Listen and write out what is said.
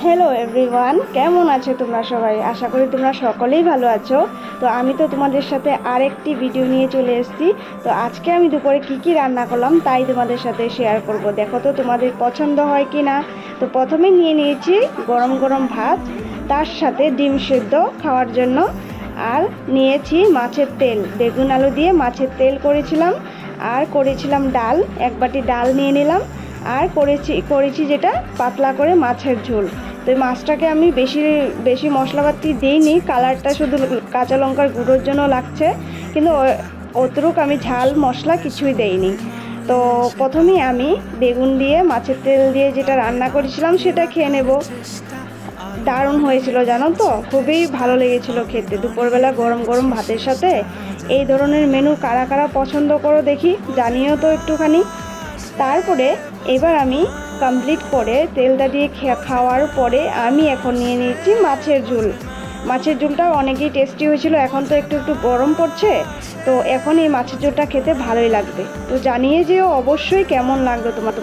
Hello everyone, কেমন আছো তোমরা সবাই? আশা করি তোমরা সকলেই ভালো আছো। তো আমি তো তোমাদের সাথে আরেকটি ভিডিও নিয়ে চলে এসেছি। তো আজকে আমি দুপুরে কি রান্না করলাম তাই তোমাদের সাথে শেয়ার করব। দেখো তো তোমাদের পছন্দ হয় কি না। তো প্রথমে নিয়ে নিয়েছি গরম গরম ভাত, তার সাথে ডিম সেদ্ধ খাওয়ার জন্য, আর নিয়েছি মাছের তেল, বেগুন আলু দিয়ে মাছের তেল করেছিলাম, আর করেছিলাম ডাল, এক বাটি ডাল নিয়ে নিলাম, আর করেছি যেটা পাতলা করে মাছের ঝোল। তো এই মাছটাকে আমি বেশি মশলাপাতি দিইনি, কালারটা শুধু কাঁচা লঙ্কার গুঁড়োর জন্য লাগছে, কিন্তু অতটুক আমি ঝাল মশলা কিছুই দেইনি। তো প্রথমেই আমি বেগুন দিয়ে মাছের তেল দিয়ে যেটা রান্না করেছিলাম সেটা খেয়ে নেব। দারুণ হয়েছিল জানো তো, খুবই ভালো লেগেছিল খেতে। দুপুরবেলা গরম গরম ভাতের সাথে এই ধরনের মেনু কারা কারা পছন্দ করো দেখি, জানিও তো একটুখানি। তারপরে এবার আমি কমপ্লিট করে তেলটা দিয়ে খাওয়ার পরে আমি এখন নিয়ে নিয়েছি মাছের ঝোল। মাছের ঝোলটাও অনেকই টেস্টি হয়েছিল। এখন তো একটু একটু গরম পড়ছে, তো এখন এই মাছের ঝোলটা খেতে ভালোই লাগবে। তো জানিয়ে যেও অবশ্যই কেমন লাগলো তোমার।